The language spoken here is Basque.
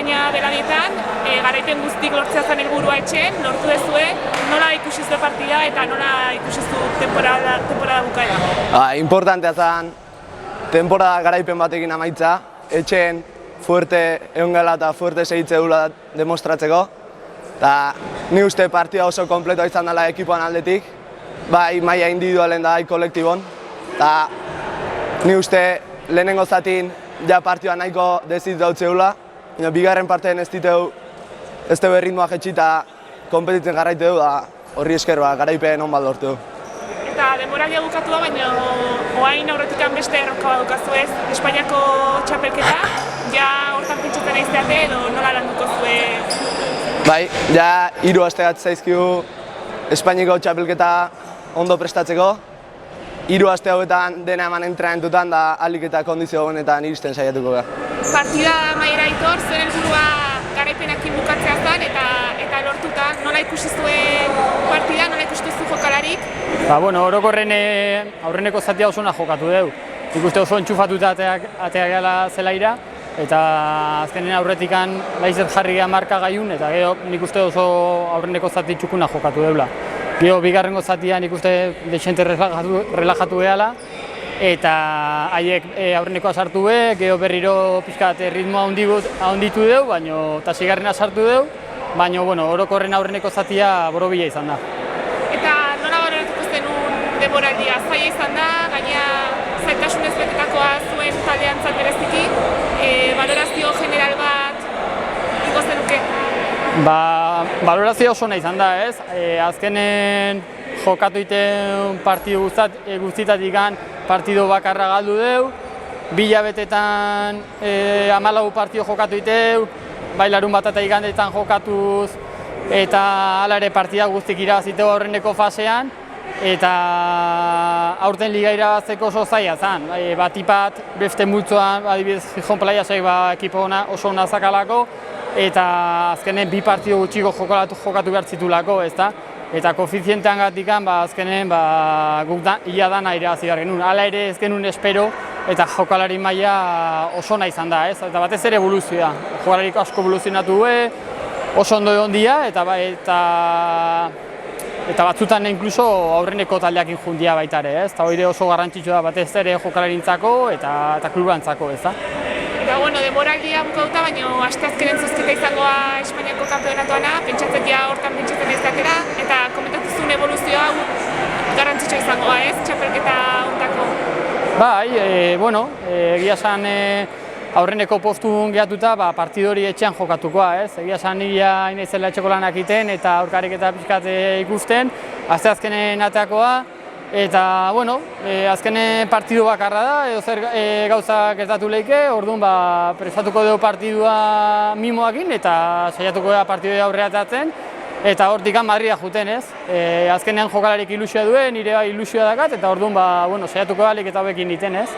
Espainia beladietan, garaipen guztik lortzea zen helburua etxen, lortu dezue, nola ikusi zuen partida eta nola ikusi zuen temporada bukaera? Importantea zen, temporada garaipen batekin amaitza, etxen fuerte egon gela eta fuerte segitze dula demostratzeko. Eta ni uste partida oso kompletoa izan dela ekipoan aldetik, bai maila individualen da bai kolektibon. Eta ni uste lehenengo zatin ja partida nahiko dezit dautzeula, bigarren partean ez dugu erritmoa jetxi eta konpetitzen jarraitu dugu, da horri esker garaipen on bat lortu. Eta denboraldia bukatu da, baina oain aurretikan beste erronka bat dukazu ez, Espainiako txapelketa, ja hortan pentsatzen aizteate edo nola landuko zuen? Bai, ja 3 aste zaizkigu Espainiako txapelketa ondo prestatzeko. 3 aste hauetan dena eman entrenamentutan da ahalik eta kondizio honetan iristen saiatuko gara. Partida amaiera Aitor, zuen helburua garaipenekin bukatzea zen eta lortuta, nola ikusi zuen partida, nola ikusi zuen jokalarik? Orokorren aurreneko zatia oso ona jokatu dugu. Ikuste oso entxufatuta atea gela zelaira, eta azkenen aurretikan laizet jarri geha marka gaiun, eta gero nik uste oso aurreneko zati txukuna jokatu deula. Gero bigarrengo zatia nik uste dexente relajatu gehala, eta haiek aurrenekoa sartu be, gero berriro pixkat ritmoa handitu dugu, eta zigarrena sartu dugu, baina orokorren aurreneko zatia borobila izan da. Eta nola baloratuko zenun denboraldia? Zaila izan da, gaina zailtasunez betetakoa zuen taldeantzat bereziki, balorazio general bat iko zenuke? Balorazio oso nahi izan da, ez? Azkenen jokatu iten partidu guztitatik partidu bakarra galdu dugu, 2 hilabetetan 14 partidu jokatu iteu, bai larun bat eta igandetan jokatuz, eta hala ere partida guztik irabaziteu aurreneko fasean, eta aurten liga irabazteko oso zaila zen. Batipat beste multzoan, adibidez Gijon Plaiasek ekipo oso ona zakalako, eta azkenen 2 partidu gutxiko jokatu behar zitulako, ezta? Eta koefizientean gatikan azkenen guk ia dana irabazi behar genuen. Hala ere ez genuen espero eta jokalari maila oso ona izan da, ez? Eta batez ere evoluzioa. Jokalarik asko evoluzionatu du, oso ondo egon dira, eta batzutan inkluso aurreneko taldeakin jundia baita ere, ez? Eta hori oso garrantzitsua da batez ere jokalarintzako eta klubantzako, ez da? Eta denboraldia bukauta, baina asteazkenen zozketa izangoa Espainiako kanpeonatuana, pentsatzen ja hortan pentsatzen izatera, eta komentatuzun evoluzioa garrantzitsua izangoa, ez? Txapelketa hortako. Egia esan aurreneko postun gehatuta partidu hori etxean jokatukoa, ez? Egia esan nila inaizela etxeko lanak iten eta aurkarik eta pixkat ikusten, asteazkenen ateakoa, eta, azkenen partidu bakarra da, edo zer gauza gertatu lehike, orduan prestatuko dugu partidua mimoakin eta saiatuko da partidua aurreatatzen, eta hortikan Madrida juten, ez? Azkenean jokalarik ilusioa duen, nire ilusioa dakat, eta orduan saiatuko da lehik eta hobekin iten, ez?